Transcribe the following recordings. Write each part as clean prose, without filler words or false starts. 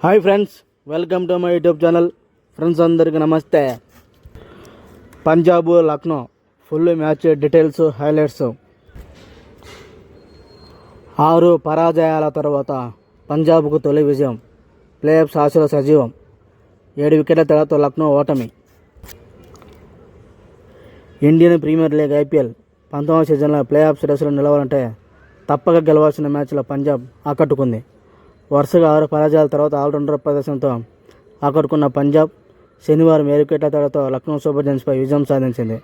Hi friends, welcome to my YouTube channel. Friends అందరికీ నమస్తే. Punjab Lucknow full match details, highlights. 6 పరాజయాల తర్వాత పంజాబ్కు తొలి విజయం. ప్లేఆఫ్స్ ఆశలు సజీవం. 7 వికెట్ల తేడాతో లక్నో ఓటమి. ఇండియన్ ప్రీమియర్ లీగ్ ఐపీఎల్ 19వ సీజన్లో ప్లేఆఫ్స్ రేసులో నిలవాలంటే తప్పక గెలవాల్సిన మ్యాచ్లో పంజాబ్ ఆకట్టుకుంది. వరుసగా 6 పరాజయాల తర్వాత ఆల్రౌండర్ ప్రదర్శనతో ఆకట్టుకున్న పంజాబ్ శనివారం 7 వికెట్ల తేడాతో లక్నో సూపర్ జైంట్స్పై విజయం సాధించింది.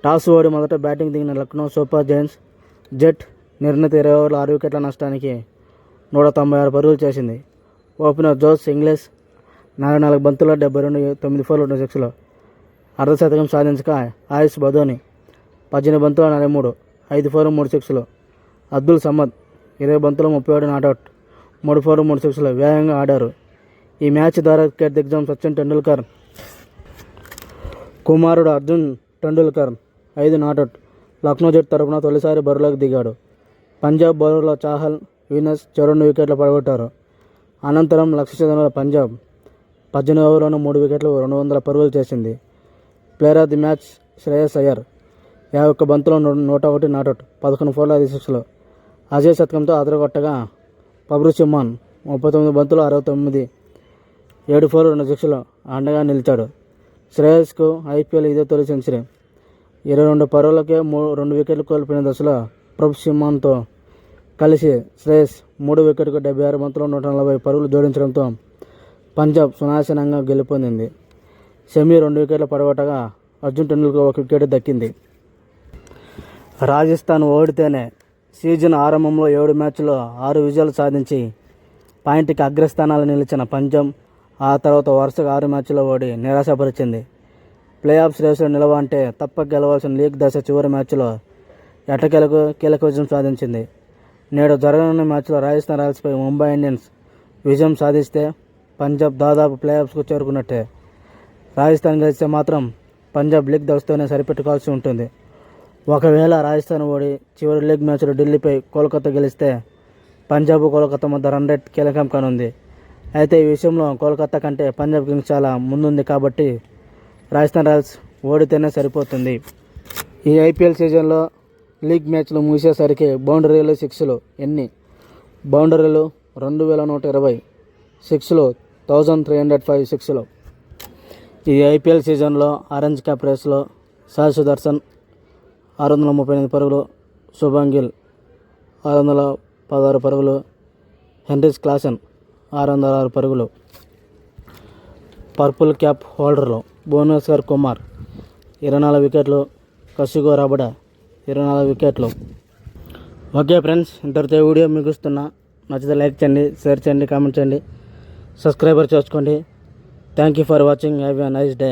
టాస్ ఓడి మొదట బ్యాటింగ్ దిగిన లక్నో సూపర్ జైంట్స్ జట్ నిర్ణీత 20 ఓవర్ల 6 వికెట్ల నష్టానికి 196 పరుగులు చేసింది. ఓపెనర్ జోస్ ఇంగ్లీష్ 44 బంతుల్లో 72, 9 ఫోర్లు 2 సిక్స్లు అర్ధశతకం సాధించక ఆయుష్ బదోని 18 బంతుల్లో 43, 5 ఫోర్లు 3 సిక్స్లు. అబ్దుల్ సమద్ 20 బంతుల్లో 37 నాటౌట్, 3 ఫోర్లు 3 సిక్స్లు వేగంగా ఆడారు. ఈ మ్యాచ్ ద్వారా క్రికెట్ దిగ్గజం సచిన్ టెండూల్కర్ కుమారుడు అర్జున్ టెండూల్కర్ 5 నాటౌట్ లక్నో జట్టు తరపున తొలిసారి బరిలోకి దిగాడు. పంజాబ్ బౌలర్లో చాహల్, వీనస్ చెరో 2 వికెట్లు పడగొట్టారు. అనంతరం లక్ష్య ఛేదనలో పంజాబ్ 18 ఓవర్లోనూ 3 వికెట్లు 200 పరుగులు చేసింది. Player of the match Shreyas Iyer 51 బంతుల్లో 101 నాటౌట్, 11 ఫోర్లు 5 సిక్స్లు అజయ్ శతకంతో అదరగొట్టగా పబ్రు సిమ్మాన్ 39 బంతులు 69, 7 ఫోర్లు 2 సిక్స్లు అండగా నిలిచాడు. శ్రేయస్కు ఐపీఎల్ ఇదే తొలి సెంచరీ. 22 పరుగులకే 2 వికెట్లు కోల్పోయిన దశలో ప్రభు సిమ్మాన్తో కలిసి శ్రేయస్ 3 వికెట్కు 76 బంతులు 140 పరుగులు జోడించడంతో పంజాబ్ సునాశనంగా గెలుపొందింది. షమి 2 వికెట్లు పడగొట్టగా అర్జున్ టెండూల్కర్ 1 వికెట్ దక్కింది. రాజస్థాన్ ఓడితేనే సీజన్ ఆరంభంలో 7 మ్యాచ్ల్లో 6 విజయాలు సాధించి పాయింట్కి అగ్రస్థానాలు నిలిచిన పంజాబ్ ఆ తర్వాత వరుసగా 6 మ్యాచ్ల్లో ఓడి నిరాశపరిచింది. ప్లేఆఫ్స్ రేసులో నిలవాలంటే తప్పక గెలవాల్సిన లీగ్ దశ చివరి మ్యాచ్లో ఎట్టకేలకు కీలక విజయం సాధించింది. నేడు జరగనున్న మ్యాచ్లో రాజస్థాన్ రాయల్స్పై ముంబై ఇండియన్స్ విజయం సాధిస్తే పంజాబ్ దాదాపు ప్లేఆఫ్స్కు చేరుకున్నట్టే. రాజస్థాన్ గెలిస్తే మాత్రం పంజాబ్ లీగ్ దశతోనే సరిపెట్టుకోవాల్సి ఉంటుంది. ఒకవేళ రాజస్థాన్ ఓడి చివరి లీగ్ మ్యాచ్లో ఢిల్లీపై కోల్కతా గెలిస్తే పంజాబ్ కోల్కతా మధ్య రన్ రేట్ కీలకం కానుంది. అయితే ఈ విషయంలో కోల్కతా కంటే పంజాబ్ కింగ్స్ చాలా ముందుంది కాబట్టి రాజస్థాన్ రాయల్స్ ఓడితేనే సరిపోతుంది. ఈ ఐపీఎల్ సీజన్లో లీగ్ మ్యాచ్లు ముగిసేసరికి బౌండరీలు సిక్స్లు ఎన్ని? బౌండరీలు 2120, సిక్స్లు 1305 సిక్స్లు. ఈ ఐపీఎల్ సీజన్లో ఆరెంజ్ క్యాప్ రేస్లో సాయి సుదర్శన్ 638 పరుగులు, శుభం గిల్ 616 పరుగులు, హెన్రిచ్ క్లాసెన్ 606 పరుగులు. పర్పుల్ క్యాప్ హోల్డర్లో భువనేశ్వర్ కుమార్ 24 వికెట్లు, కసిగో రబడా 24 వికెట్లు. ఓకే ఫ్రెండ్స్, ఇంతటితో వీడియో ముగిస్తున్నా. నచ్చితే లైక్ చేయండి, షేర్ చేయండి, కామెంట్ చేయండి, సబ్స్క్రైబర్ చేసుకోండి. Thank you for watching. Have a nice day.